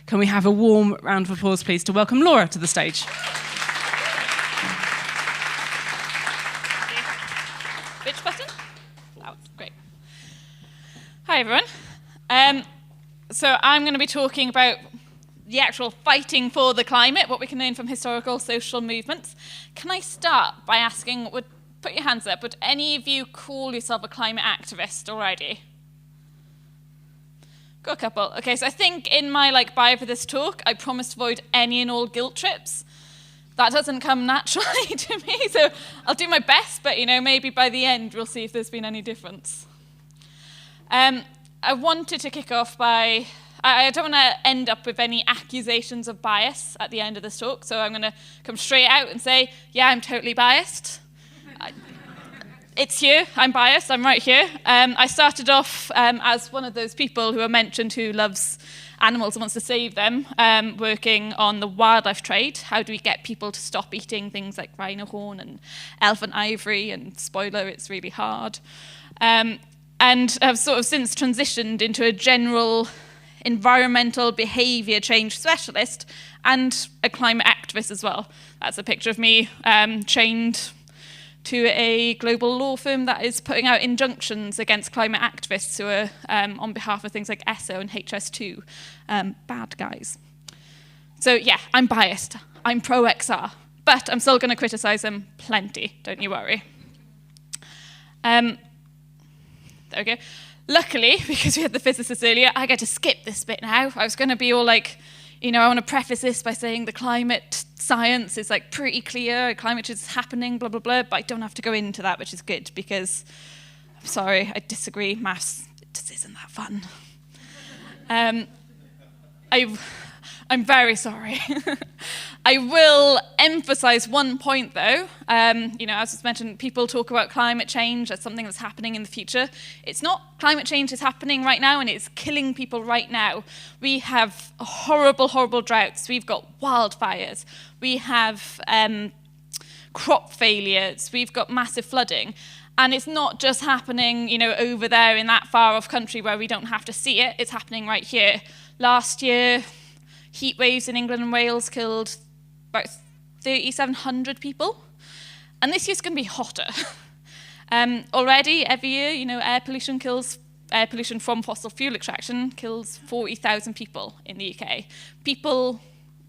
Can we have a warm round of applause, please, to welcome Laura to the stage? Which button? Oh, great. Hi, everyone. So I'm going to be talking about the actual fighting for the climate, what we can learn from historical social movements. Can I start by asking, put your hands up, would any of you call yourself a climate activist already? Got a couple. Okay, so I think in my bio for this talk, I promised to avoid any and all guilt trips. That doesn't come naturally to me, so I'll do my best, but maybe by the end we'll see if there's been any difference. I wanted to kick off by, I don't want to end up with any accusations of bias at the end of this talk, so I'm going to come straight out and say, yeah, I'm totally biased. It's here, I'm biased, I'm right here. I started off as one of those people who are mentioned who loves animals and wants to save them, working on the wildlife trade. How do we get people to stop eating things like rhino horn and elephant ivory? And spoiler, it's really hard. And I've sort of since transitioned into a general environmental behaviour change specialist and a climate activist as well. That's a picture of me chained to a global law firm that is putting out injunctions against climate activists who are on behalf of things like ESSO and HS2, bad guys. So yeah, I'm biased. I'm pro-XR, but I'm still going to criticise them plenty, don't you worry. There we go. Luckily, because we had the physicists earlier, I get to skip this bit now. I was going to be all like, I want to preface this by saying the climate science is pretty clear, climate change is happening, blah, blah, blah, but I don't have to go into that, which is good, because, I'm sorry, I disagree, maths just isn't that fun. I'm very sorry. I will emphasize one point, though. As was mentioned, people talk about climate change as something that's happening in the future. It's not. Climate change is happening right now, and it's killing people right now. We have horrible, horrible droughts. We've got wildfires. We have crop failures. We've got massive flooding. And it's not just happening, over there in that far-off country where we don't have to see it. It's happening right here. Last year, heat waves in England and Wales killed about 3,700 people. And this year's going to be hotter. Already, every year, air pollution from fossil fuel extraction kills 40,000 people in the UK.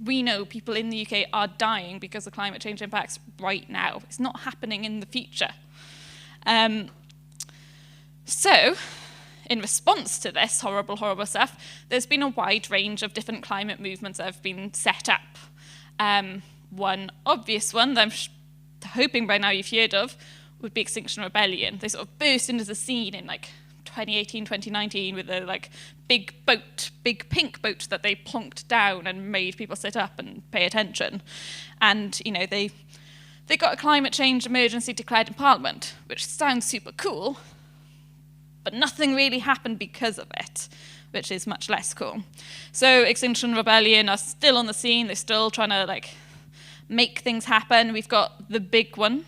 We know people in the UK are dying because of climate change impacts right now. It's not happening in the future. So, in response to this horrible, horrible stuff, there's been a wide range of different climate movements that have been set up. One obvious one that I'm hoping by now you've heard of would be Extinction Rebellion. They sort of burst into the scene in 2018, 2019 with a big pink boat that they plonked down and made people sit up and pay attention. And, they got a climate change emergency declared in Parliament, which sounds super cool, but nothing really happened because of it, which is much less cool. So Extinction Rebellion are still on the scene. They're still trying to make things happen. We've got the big one,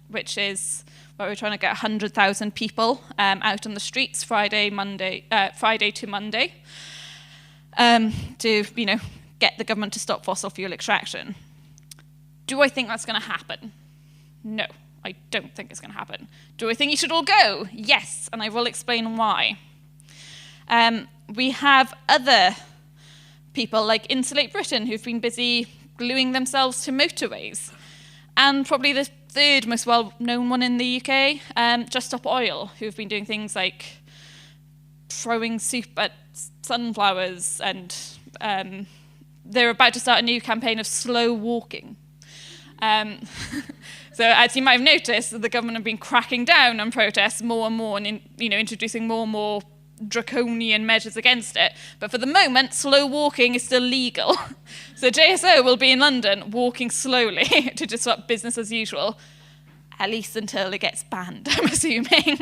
which is where we're trying to get 100,000 people out on the streets Friday to Monday, to get the government to stop fossil fuel extraction. Do I think that's going to happen? No. I don't think it's going to happen. Do I think you should all go? Yes, and I will explain why. We have other people like Insulate Britain who've been busy gluing themselves to motorways. And probably the third most well-known one in the UK, Just Stop Oil, who've been doing things like throwing soup at sunflowers, and they're about to start a new campaign of slow walking. So as you might have noticed, the government have been cracking down on protests more and more, and introducing more and more draconian measures against it. But for the moment, slow walking is still legal. So JSO will be in London walking slowly to disrupt business as usual, at least until it gets banned, I'm assuming.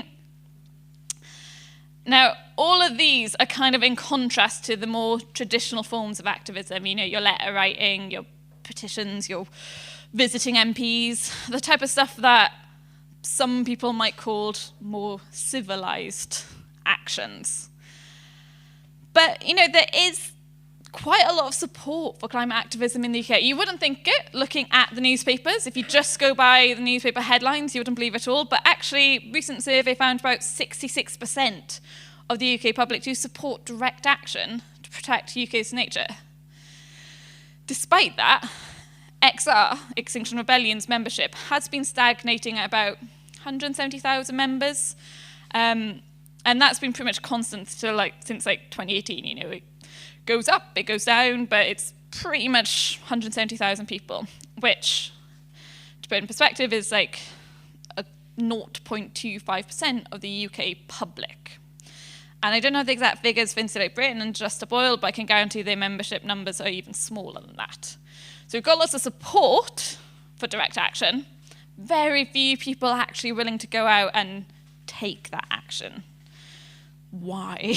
Now, all of these are kind of in contrast to the more traditional forms of activism, your letter writing, your petitions, your visiting MPs, the type of stuff that some people might call more civilized actions. But, there is quite a lot of support for climate activism in the UK. You wouldn't think it, looking at the newspapers. If you just go by the newspaper headlines, you wouldn't believe it all. But actually, a recent survey found about 66% of the UK public do support direct action to protect UK's nature. Despite that, XR, Extinction Rebellion's membership, has been stagnating at about 170,000 members. And that's been pretty much constant since 2018. It goes up, it goes down, but it's pretty much 170,000 people, which, to put in perspective, is like a 0.25% of the UK public. And I don't know the exact figures for Insulate Britain and Just Stop Oil, but I can guarantee their membership numbers are even smaller than that. So we've got lots of support for direct action. Very few people are actually willing to go out and take that action. Why?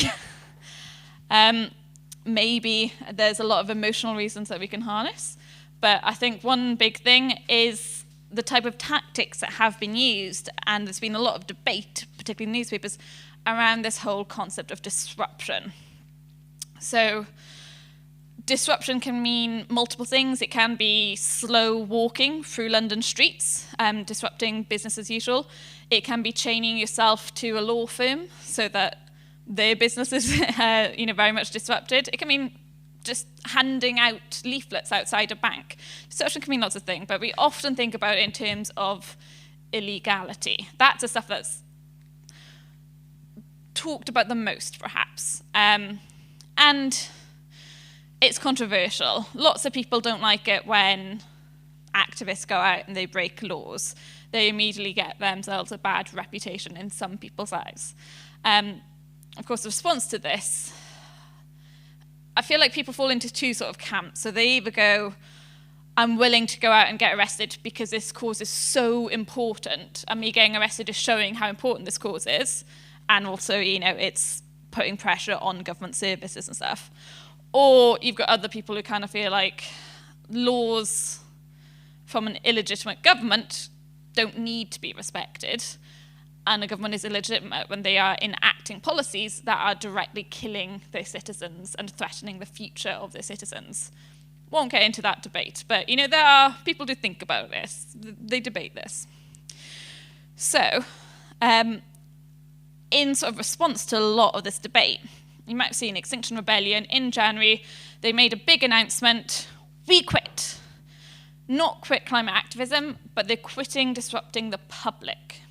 Maybe there's a lot of emotional reasons that we can harness, but I think one big thing is the type of tactics that have been used, and there's been a lot of debate, particularly in newspapers, around this whole concept of disruption. So disruption can mean multiple things. It can be slow walking through London streets, disrupting business as usual. It can be chaining yourself to a law firm so that their business is very much disrupted. It can mean just handing out leaflets outside a bank. Disruption can mean lots of things, but we often think about it in terms of illegality. That's the stuff that's talked about the most, perhaps. And it's controversial. Lots of people don't like it when activists go out and they break laws. They immediately get themselves a bad reputation in some people's eyes. Of course, the response to this, I feel like people fall into two sort of camps. So they either go, I'm willing to go out and get arrested because this cause is so important, and me getting arrested is showing how important this cause is, and also, it's putting pressure on government services and stuff. Or you've got other people who kind of feel like laws from an illegitimate government don't need to be respected, and a government is illegitimate when they are enacting policies that are directly killing their citizens and threatening the future of their citizens. Won't get into that debate, but there are people who think about this. They debate this. So, in sort of response to a lot of this debate, you might have seen Extinction Rebellion in January. They made a big announcement: we quit. Not quit climate activism, but they're quitting disrupting the public.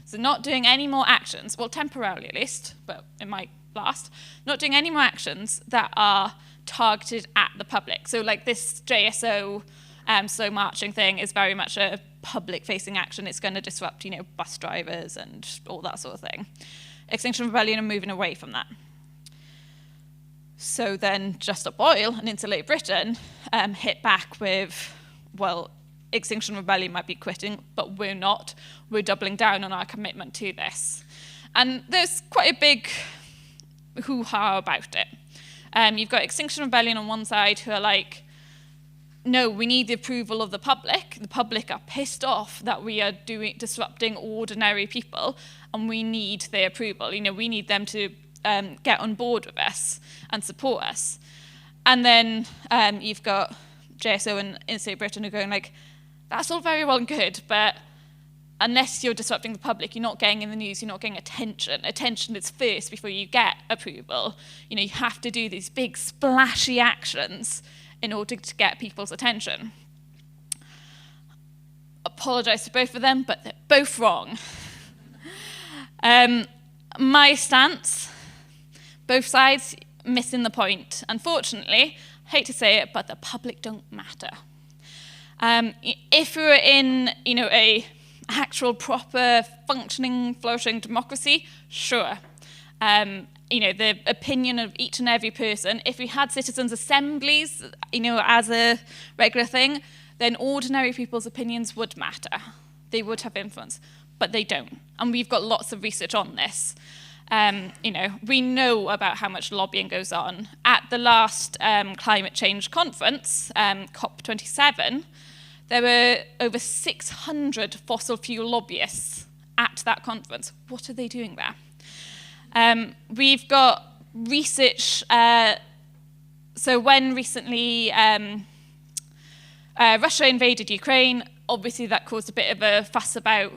So not doing any more actions, well, temporarily at least, but it might last, not doing any more actions that are targeted at the public. So like this JSO slow marching thing is very much a public-facing action. It's going to disrupt, bus drivers and all that sort of thing. Extinction Rebellion are moving away from that. So then Just Stop Oil and Insulate Britain hit back with, well, Extinction Rebellion might be quitting, but we're not. We're doubling down on our commitment to this. And there's quite a big hoo-ha about it. You've got Extinction Rebellion on one side who are like, no, we need the approval of the public. The public are pissed off that we are disrupting ordinary people, and we need their approval. We need them to get on board with us and support us. And then you've got JSO and Insulate Britain who are going like, that's all very well and good, but unless you're disrupting the public, you're not getting in the news, you're not getting attention. Attention is first before you get approval. You have to do these big splashy actions in order to get people's attention. Apologise to both of them, but they're both wrong. My stance, both sides missing the point. Unfortunately, I hate to say it, but the public don't matter. If we were in, a actual, proper, functioning, flourishing democracy, sure. The opinion of each and every person. If we had citizens' assemblies, as a regular thing, then ordinary people's opinions would matter. They would have influence, but they don't. And we've got lots of research on this. We know about how much lobbying goes on. At the last climate change conference, COP27, there were over 600 fossil fuel lobbyists at that conference. What are they doing there? We've got research So when recently Russia invaded Ukraine, obviously that caused a bit of a fuss about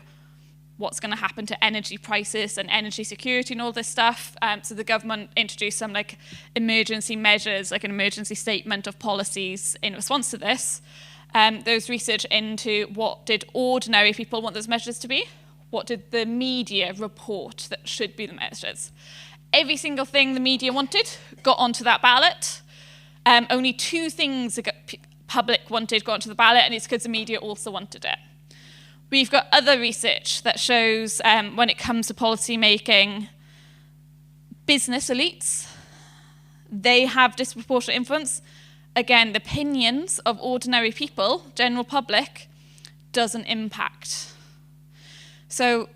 what's going to happen to energy prices and energy security and all this stuff. So the government introduced some like emergency measures, like an emergency statement of policies in response to this. There was research into what did ordinary people want those measures to be? What did the media report that should be the measures? Every single thing the media wanted got onto that ballot. Only 2 things the public wanted got onto the ballot, and it's because the media also wanted it. We've got other research that shows when it comes to policy making, business elites, they have disproportionate influence. Again, the opinions of ordinary people, general public, doesn't impact. So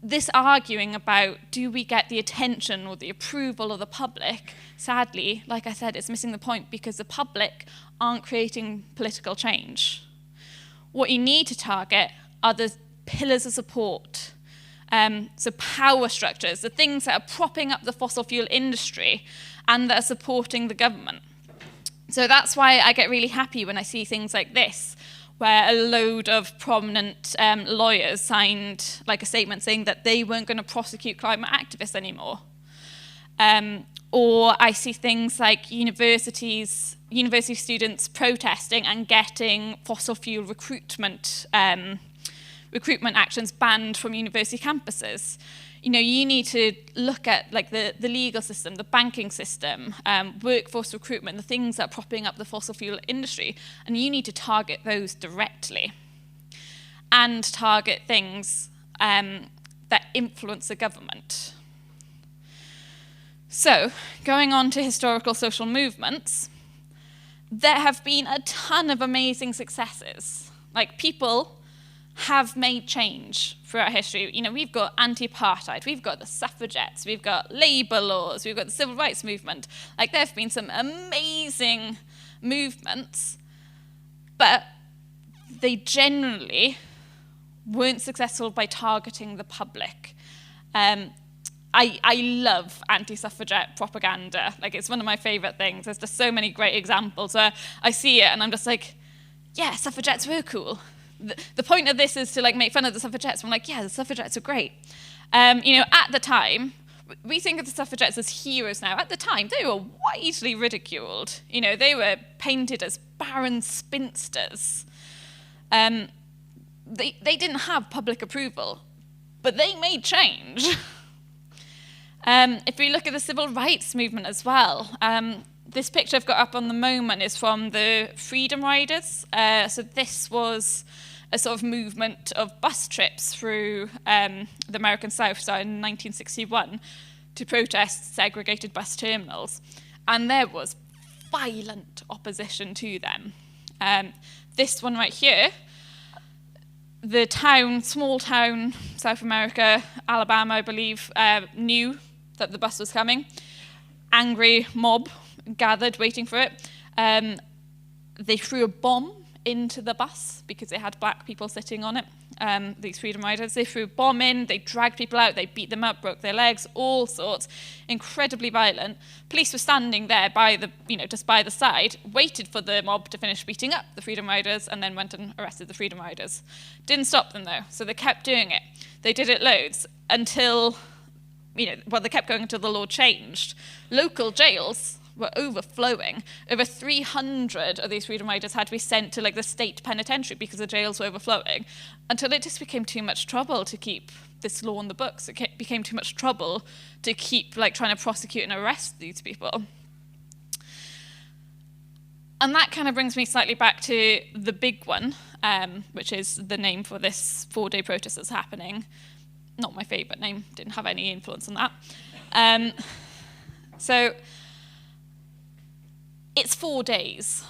this arguing about do we get the attention or the approval of the public, sadly, like I said, it's missing the point because the public aren't creating political change. What you need to target are the pillars of support, so power structures, the things that are propping up the fossil fuel industry and that are supporting the government. So that's why I get really happy when I see things like this, where a load of prominent lawyers signed like a statement saying that they weren't going to prosecute climate activists anymore. Or I see things like university students protesting and getting fossil fuel recruitment actions banned from university campuses. You know, you need to look at like the legal system, the banking system, workforce recruitment, the things that are propping up the fossil fuel industry, and you need to target those directly and target things that influence the government. So, going on to historical social movements, there have been a ton of amazing successes. Like, people have made change throughout history. You know, we've got anti-apartheid, we've got the suffragettes, we've got labour laws, we've got the civil rights movement. Like, there have been some amazing movements, but they generally weren't successful by targeting the public. I love anti-suffragette propaganda. Like, it's one of my favourite things. There's just so many great examples where I see it and I'm just like, yeah, suffragettes were cool. The point of this is to like make fun of the suffragettes. I'm like, yeah, the suffragettes are great. You know, at the time, we think of the suffragettes as heroes now. At the time, they were widely ridiculed. You know, they were painted as barren spinsters. They didn't have public approval, but they made change. If we look at the civil rights movement as well, this picture I've got up on the moment is from the Freedom Riders. So this was a sort of movement of bus trips through the American South, started in 1961, to protest segregated bus terminals. And there was violent opposition to them. This one right here, the town, small town, South America, Alabama, I believe, knew that the bus was coming. Angry mob gathered waiting for it. They threw a bomb into the bus because it had black people sitting on it, these Freedom Riders. They threw a bomb in, they dragged people out, they beat them up, broke their legs, all sorts. Incredibly violent. Police were standing there by the, just by the side, waited for the mob to finish beating up the Freedom Riders and then went and arrested the Freedom Riders. Didn't stop them though, so they kept doing it. They did it loads until, they kept going until the law changed. Local jails were overflowing. Over 300 of these Freedom Riders had to be sent to the state penitentiary because the jails were overflowing, until it just became too much trouble to keep this law on the books. It became too much trouble to keep trying to prosecute and arrest these people. And that kind of brings me slightly back to the big one, which is the name for this 4-day protest that's happening. Not my favourite name, didn't have any influence on that. So it's 4 days.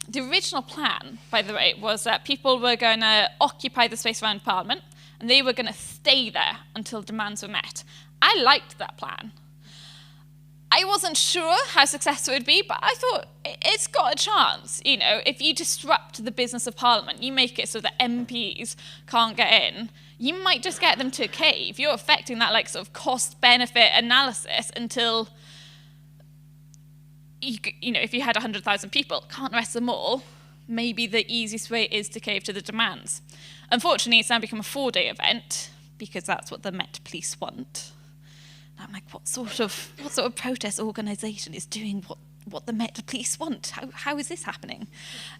The original plan, by the way, was that people were going to occupy the space around Parliament and they were going to stay there until demands were met. I liked that plan. I wasn't sure how successful it would be, but I thought it's got a chance. If you disrupt the business of Parliament, you make it so that MPs can't get in, you might just get them to cave. You're affecting that sort of cost-benefit analysis until if you had 100,000 people, can't arrest them all. Maybe the easiest way is to cave to the demands. Unfortunately, it's now become a 4-day event because that's what the Met Police want. And I'm like, what sort of protest organisation is doing what the Met Police want? How is this happening?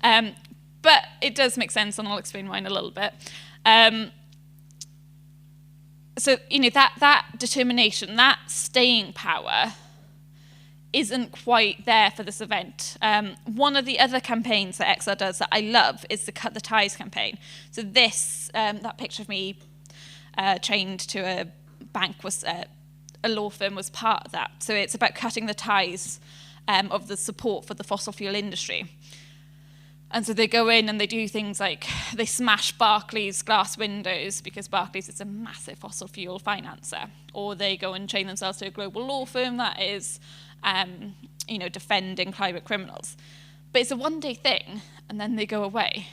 But it does make sense, and I'll explain why in a little bit. So that determination, that staying power, isn't quite there for this event. One of the other campaigns that XR does that I love is the Cut the Ties campaign. So that picture of me chained to a bank a law firm was part of that. So it's about cutting the ties of the support for the fossil fuel industry. And so they go in and they do things like they smash Barclays glass windows because Barclays is a massive fossil fuel financer. Or they go and chain themselves to a global law firm that is defending climate criminals. But it's a one-day thing, and then they go away.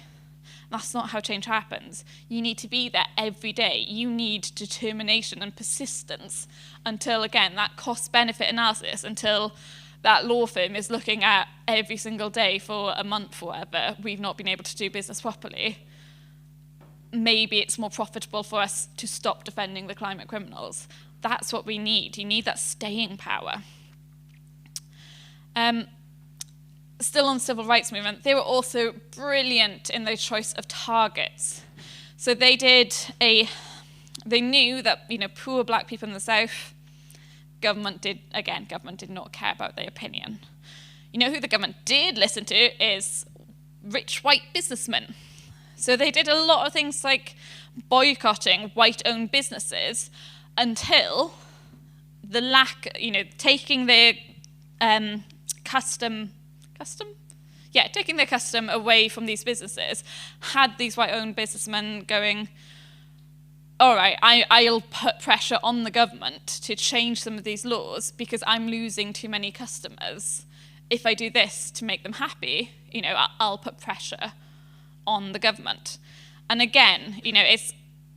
That's not how change happens. You need to be there every day. You need determination and persistence until, again, that cost-benefit analysis, until that law firm is looking at every single day for a month or whatever, we've not been able to do business properly. Maybe it's more profitable for us to stop defending the climate criminals. That's what we need. You need that staying power. Still on the civil rights movement, they were also brilliant in their choice of targets. So they knew that poor black people in the South, government did not care about their opinion. You know who the government did listen to is rich white businessmen. So they did a lot of things like boycotting white-owned businesses until taking their taking their custom away from these businesses, had these white-owned businessmen going, all right, I'll put pressure on the government to change some of these laws because I'm losing too many customers. If I do this to make them happy, I'll put pressure on the government. And again,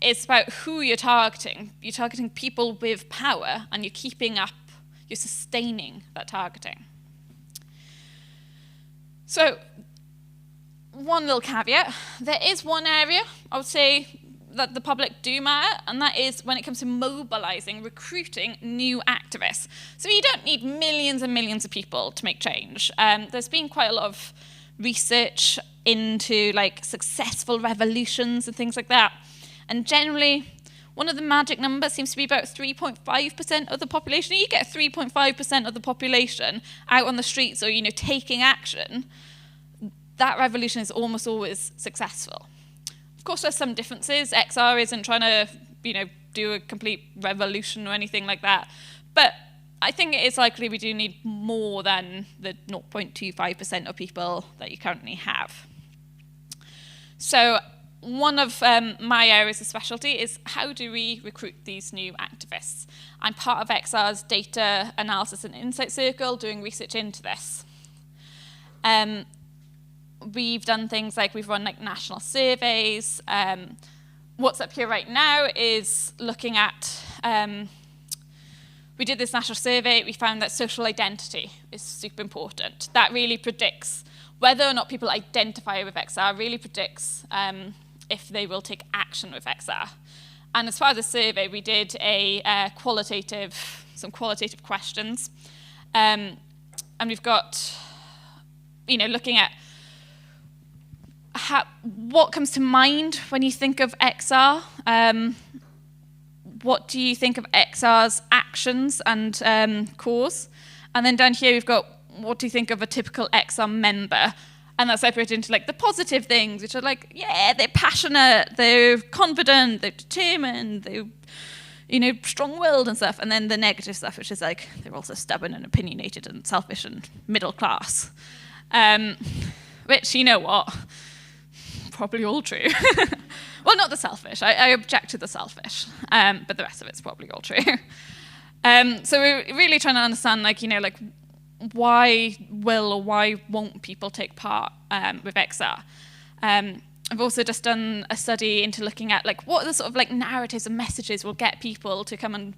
it's about who you're targeting. You're targeting people with power, and you're sustaining that targeting. So, one little caveat, there is one area I would say that the public do matter, and that is when it comes to mobilizing, recruiting new activists. So you don't need millions and millions of people to make change. There's been quite a lot of research into successful revolutions and things like that. And generally, one of the magic numbers seems to be about 3.5% of the population. You get 3.5% of the population out on the streets or, taking action, that revolution is almost always successful. Of course, there's some differences. XR isn't trying to, do a complete revolution or anything like that. But I think it is likely we do need more than the 0.25% of people that you currently have. So one of my areas of specialty is how do we recruit these new activists? I'm part of XR's data analysis and insight circle doing research into this. We've done things like we've run national surveys. What's up here right now is looking at, we did this national survey, we found that social identity is super important. That really predicts whether or not people identify with XR, really predicts if they will take action with XR. And as part of the survey, we did some qualitative questions. And we've got, looking at what comes to mind when you think of XR. What do you think of XR's actions and cause? And then down here, we've got what do you think of a typical XR member? And that's separated into the positive things, which are they're passionate, they're confident, they're determined, they're, strong-willed and stuff. And then the negative stuff, which is they're also stubborn and opinionated and selfish and middle class. Which, probably all true. Well, not the selfish. I object to the selfish. But the rest of it's probably all true. So we're really trying to understand, why will or why won't people take part with XR? I've also just done a study into looking at what are the sort of narratives and messages will get people to come and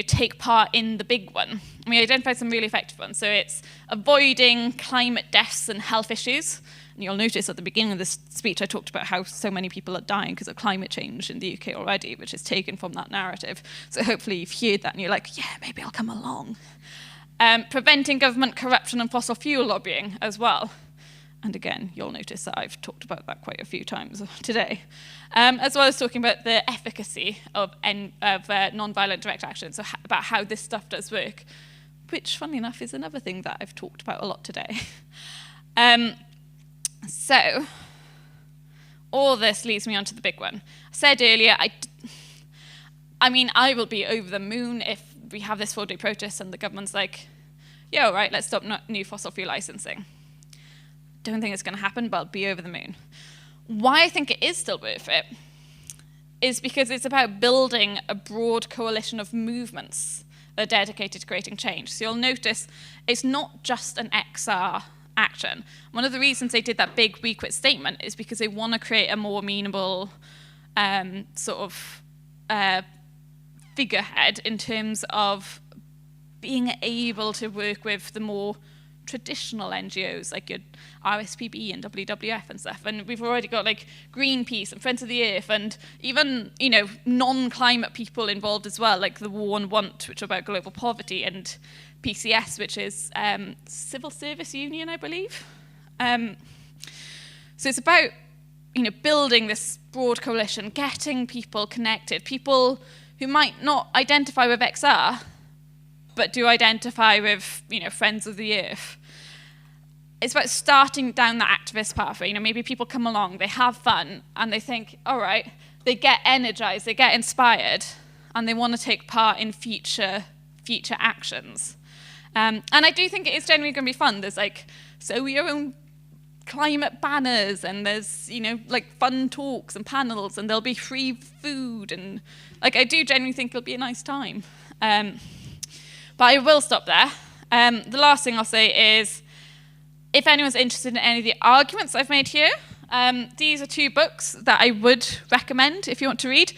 take part in the big one. And we identified some really effective ones. So it's avoiding climate deaths and health issues. And you'll notice at the beginning of this speech, I talked about how so many people are dying because of climate change in the UK already, which is taken from that narrative. So hopefully you've heard that and you're like, yeah, maybe I'll come along. Preventing government corruption and fossil fuel lobbying as well. And again, you'll notice that I've talked about that quite a few times today. As well as talking about the efficacy of non-violent direct action, so about how this stuff does work, which, funnily enough, is another thing that I've talked about a lot today. So, all this leads me on to the big one. I said earlier, I mean, I will be over the moon if we have this 4-day protest and the government's like, yo, right, let's stop new fossil fuel licensing. Don't think it's going to happen, but I'll be over the moon. Why I think it is still worth it is because it's about building a broad coalition of movements that are dedicated to creating change. So you'll notice it's not just an XR action. One of the reasons they did that big We Quit statement is because they want to create a more amenable figurehead in terms of being able to work with the more traditional NGOs like your RSPB and WWF and stuff. And we've already got like Greenpeace and Friends of the Earth and even, non-climate people involved as well, like the War on Want, which are about global poverty, and PCS, which is Civil Service Union, I believe. So it's about, building this broad coalition, getting people connected, people who might not identify with XR, but do identify with, Friends of the Earth. It's about starting down that activist pathway. Maybe people come along, they have fun, and they think, all right, they get energized, they get inspired, and they want to take part in future actions. And I do think it is genuinely going to be fun. There's sew your own climate banners, and there's, fun talks and panels, and there'll be free food, and I do genuinely think it'll be a nice time. But I will stop there. The last thing I'll say is, if anyone's interested in any of the arguments I've made here, these are 2 books that I would recommend if you want to read.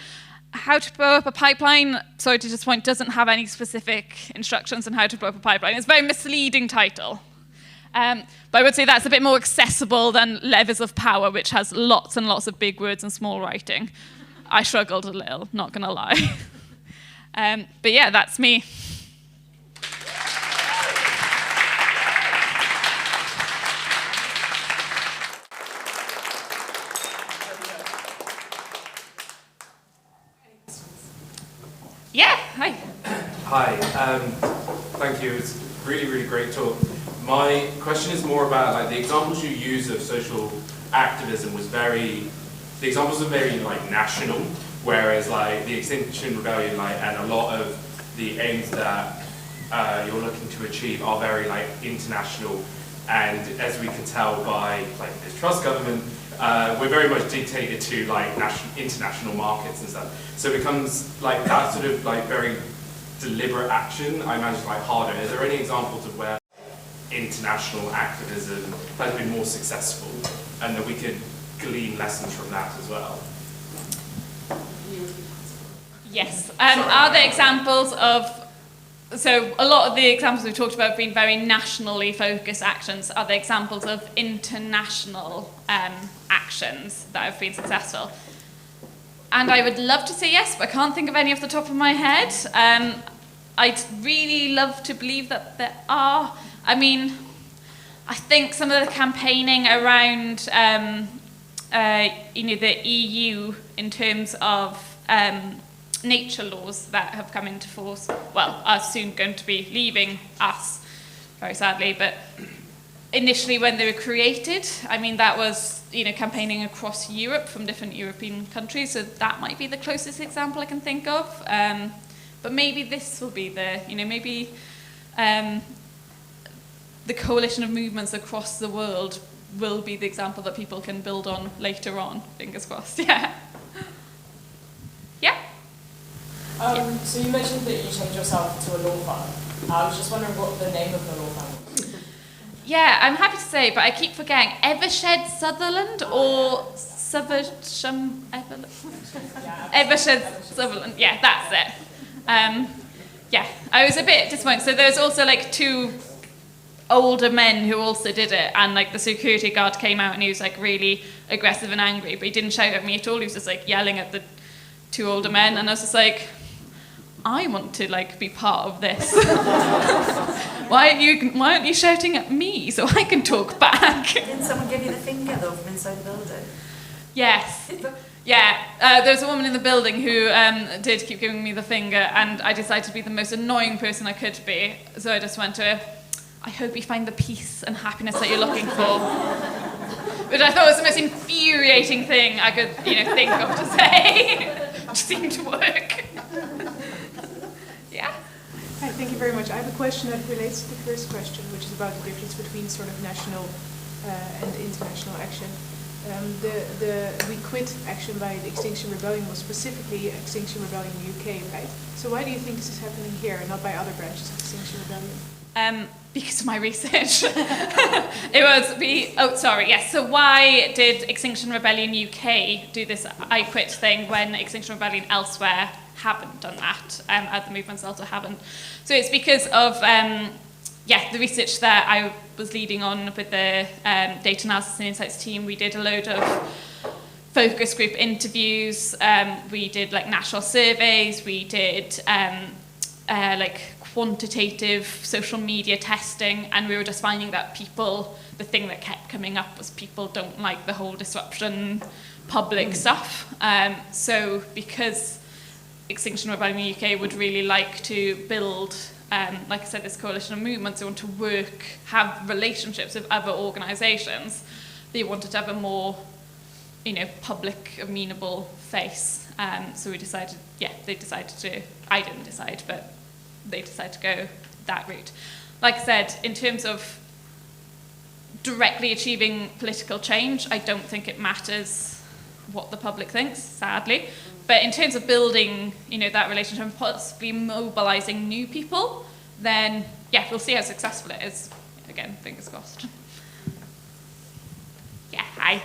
How to Blow Up a Pipeline, sorry to disappoint, doesn't have any specific instructions on how to blow up a pipeline. It's a very misleading title. But I would say that's a bit more accessible than Levers of Power, which has lots and lots of big words and small writing. I struggled a little, not going to lie. But yeah, that's me. Yeah, hi. Hi, thank you. It's really, really great talk. My question is more about the examples you use of social activism the examples are very national, whereas the Extinction Rebellion and a lot of the aims that you're looking to achieve are very international, and as we can tell by this trust government, we're very much dictated to international markets and stuff. So it becomes that sort of very deliberate action, I imagine harder. Is there any examples of where international activism has been more successful and that we could glean lessons from that as well? Yes. Are there examples of, so a lot of the examples we've talked about have been very nationally focused actions. Are there examples of international actions that have been successful? And I would love to say yes, but I can't think of any off the top of my head. I'd really love to believe that there are. I mean, I think some of the campaigning around the EU in terms of nature laws that have come into force, well, are soon going to be leaving us, very sadly, but initially when they were created, I mean, that was, campaigning across Europe from different European countries, so that might be the closest example I can think of. But maybe this will be maybe the coalition of movements across the world will be the example that people can build on later on, fingers crossed, yeah. Yeah? So you mentioned that you changed yourself to a law firm. I was just wondering what the name of the law firm was. Yeah, I'm happy to say, but I keep forgetting. Evershed Sutherland or Evershed Sutherland. Yeah, that's it. yeah, I was a bit disappointed. So there's also like 2 older men who also did it, and like the security guard came out and he was like really aggressive and angry, but he didn't shout at me at all. He was just like yelling at the 2 older men, and I was just like, I want to like be part of this. Why aren't you shouting at me so I can talk back? Didn't someone give you the finger though from inside the building? Yes. Yeah, there was a woman in the building who did keep giving me the finger, and I decided to be the most annoying person I could be. So I just went to her, I hope you find the peace and happiness that you're looking for. Which I thought was the most infuriating thing I could, think of to say. It seemed to work. Yeah. Hi, thank you very much. I have a question that relates to the first question, which is about the difference between sort of national and international action. The We Quit action by the Extinction Rebellion was specifically Extinction Rebellion UK, right? So why do you think this is happening here and not by other branches of Extinction Rebellion? Because of my research. So why did Extinction Rebellion UK do this I Quit thing when Extinction Rebellion elsewhere haven't done that, other movements also haven't? So it's because of the research that I was leading on with the data analysis and insights team. We did a load of focus group interviews, we did like national surveys, we did like quantitative social media testing, and we were just finding that the thing that kept coming up was people don't like the whole disruption public stuff. So because Extinction Rebellion UK would really like to build, like I said, this coalition of movements, they want to have relationships with other organisations, they wanted to have a more, public, amenable face. So we decided, I didn't decide, but they decided to go that route. Like I said, in terms of directly achieving political change, I don't think it matters what the public thinks, sadly. But in terms of building, that relationship and possibly mobilising new people, then, we'll see how successful it is. Again, fingers crossed. Yeah, hi.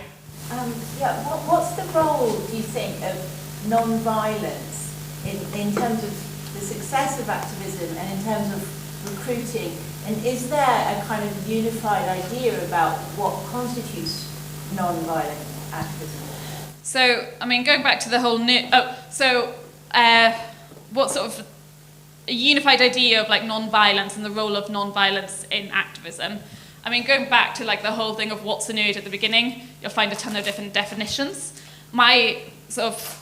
What's the role, do you think, of non-violence in terms of the success of activism and in terms of recruiting? And is there a kind of unified idea about what constitutes non-violent activism? So, going back to the whole what sort of a unified idea of like non-violence and the role of non-violence in activism? Going back to like the whole thing of what's a nerd at the beginning, you'll find a ton of different definitions. My sort of,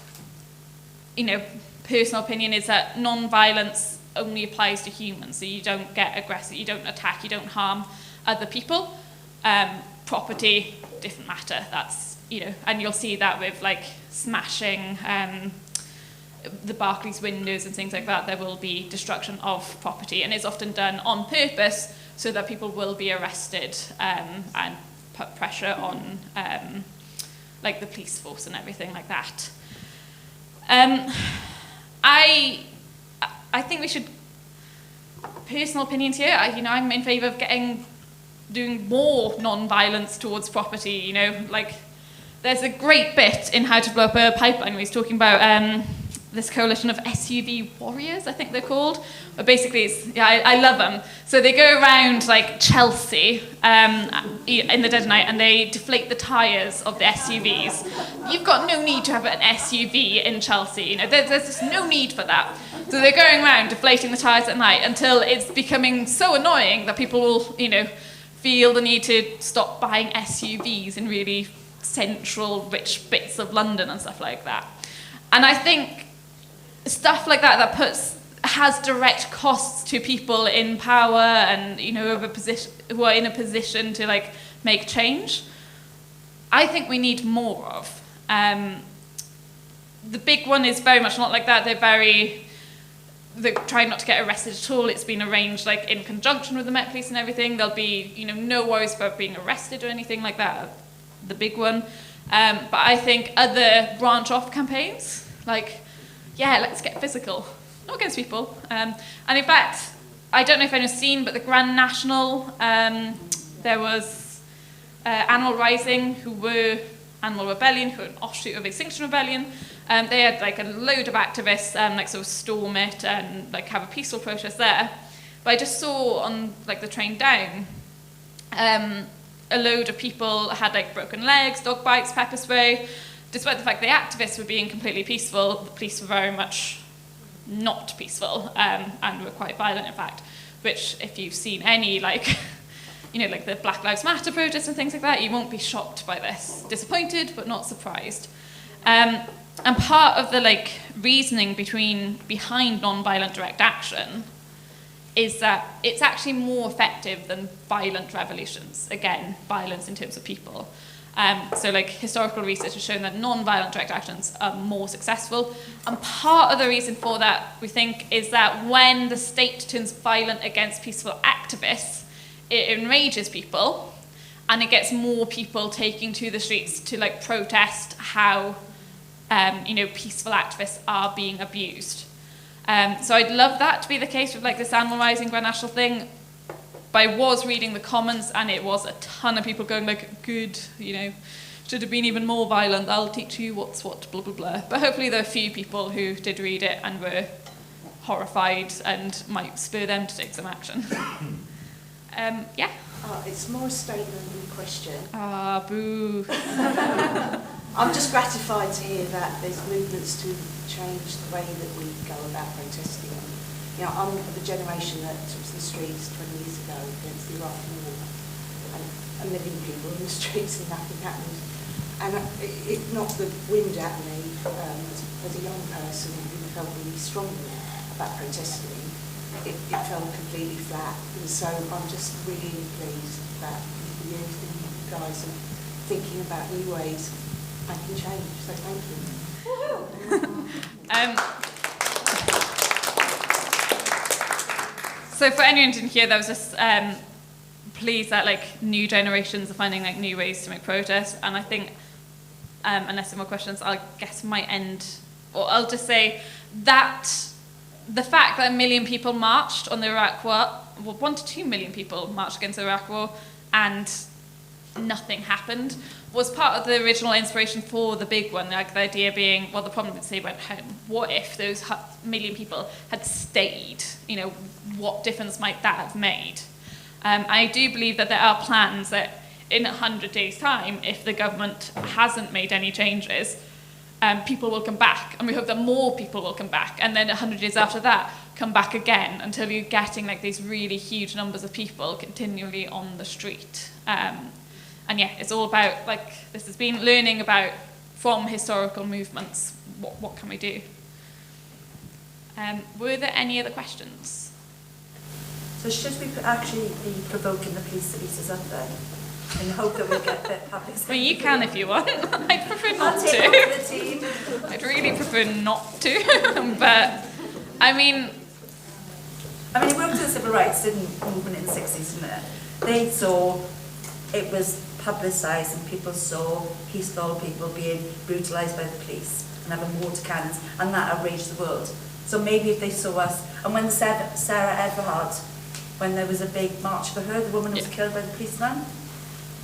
personal opinion is that non-violence only applies to humans, so you don't get aggressive, you don't attack, you don't harm other people. Property, different matter. That's, and you'll see that with like smashing the Barclays windows and things like that. There will be destruction of property, and it's often done on purpose so that people will be arrested and put pressure on like the police force and everything like that. I think we should, personal opinions here, I'm in favour of doing more non-violence towards property, like there's a great bit in How to Blow Up a Pipeline where he's talking about this coalition of SUV warriors, I think they're called, but basically I love them. So they go around like Chelsea in the dead of night and they deflate the tyres of the SUVs. You've got no need to have an SUV in Chelsea, there's just no need for that. So they're going around deflating the tyres at night until it's becoming so annoying that people will, feel the need to stop buying SUVs in really central, rich bits of London and stuff like that. And I think stuff like that has direct costs to people in power and who are in a position to like make change. I think we need more of. The big one is very much not like that. They're trying not to get arrested at all. It's been arranged like in conjunction with the Met Police and everything. There'll be no worries about being arrested or anything like that. The big one. But I think other branch off campaigns, like, let's get physical. Not against people. And in fact, I don't know if anyone's seen, but the Grand National, there was Animal Rising, who were Animal Rebellion, who were an offshoot of Extinction Rebellion, They had like a load of activists like sort of storm it and like have a peaceful protest there. But I just saw on like the train down, a load of people had like broken legs, dog bites, pepper spray. Despite the fact the activists were being completely peaceful, the police were very much not peaceful and were quite violent, in fact. Which, if you've seen any like, you know, like the Black Lives Matter protests and things like that, you won't be shocked by this. Disappointed, but not surprised. And part of the like reasoning behind non-violent direct action is that it's actually more effective than violent revolutions. Again, violence in terms of people. So like historical research has shown that non-violent direct actions are more successful. And part of the reason for that, we think, is that when the state turns violent against peaceful activists, it enrages people and it gets more people taking to the streets to like protest how peaceful activists are being abused. So I'd love that to be the case with like this animal rising Grand National thing. But I was reading the comments and it was a ton of people going like, good, should have been even more violent, I'll teach you what's what, blah, blah, blah. But hopefully there are a few people who did read it and were horrified and might spur them to take some action. Yeah? It's more a statement than a question. Boo. I'm just gratified to hear that there's movements to change the way that we go about protesting. I'm of the generation that took to the streets 20 years ago against the Iraq War, and a million people in the streets and nothing happened. And it knocked the wind out of me as a young person who felt really strongly about protesting. It fell completely flat, and so I'm just really pleased that you guys are thinking about new ways of making change. So thank you. So for anyone who didn't hear, there was just pleased that like new generations are finding like new ways to make protest, and I think unless there are more questions, I guess might end, or I'll just say that the fact that 1 million people marched on the Iraq War, well, 1 to 2 million people marched against the Iraq War, and nothing happened, was part of the original inspiration for the big one. Like the idea being, well, the problem is they went home. What if those 1 million people had stayed? What difference might that have made? I do believe that there are plans that in 100 days' time, if the government hasn't made any changes, people will come back, and we hope that more people will come back, and then 100 years after that, come back again until you're getting like these really huge numbers of people continually on the street. And yeah, it's all about, like, this has been learning about, from historical movements, what can we do? Were there any other questions? So should we actually be provoking the police to beat us up then? In the hope that we'll get the public... Well, you can if you want. I'd prefer not to. The team. I'd really prefer not to. But, I mean, it worked with the civil rights movement in the 60s, didn't it? They saw it was publicised and people saw peaceful people being brutalised by the police and having water cannons, and that outraged the world. So maybe if they saw us, and when Sarah Everhart, when there was a big march for her, the woman was killed by the policeman,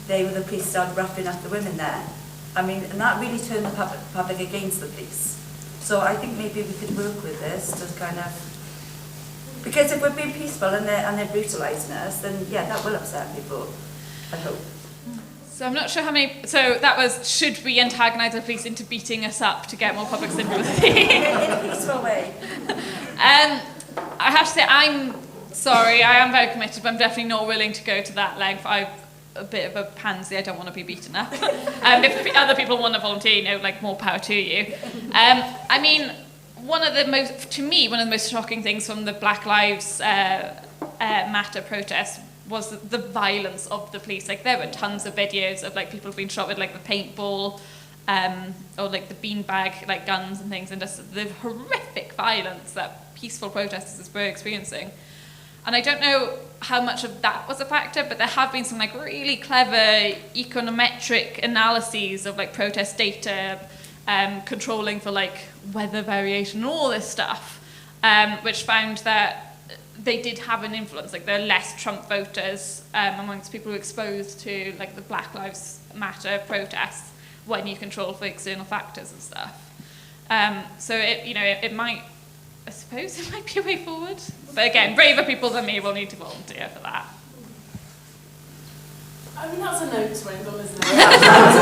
the police started roughing up the women there. And that really turned the public against the police. So I think maybe we could work with this to kind of, because if we're being peaceful and they're brutalising us, then yeah, that will upset people, I hope. So I'm not sure how many, so that was, should we antagonise the police into beating us up to get more public sympathy? In a peaceful way. I have to say, I'm sorry, I am very committed, but I'm definitely not willing to go to that length. I'm a bit of a pansy, I don't want to be beaten up. If other people want to volunteer, more power to you. One of the most shocking things from the Black Lives Matter protests was the violence of the police. Like, there were tons of videos of people being shot with the paintball or the beanbag guns and things, and just the horrific violence that peaceful protesters were experiencing. And I don't know how much of that was a factor, but there have been some really clever econometric analyses of protest data, controlling for weather variation and all this stuff, which found that they did have an influence. There are less Trump voters amongst people who are exposed to the Black Lives Matter protests when you control for external factors and stuff. So it might, I suppose it might be a way forward. But again, braver people than me will need to volunteer for that. I mean, that's a no to end on, isn't it?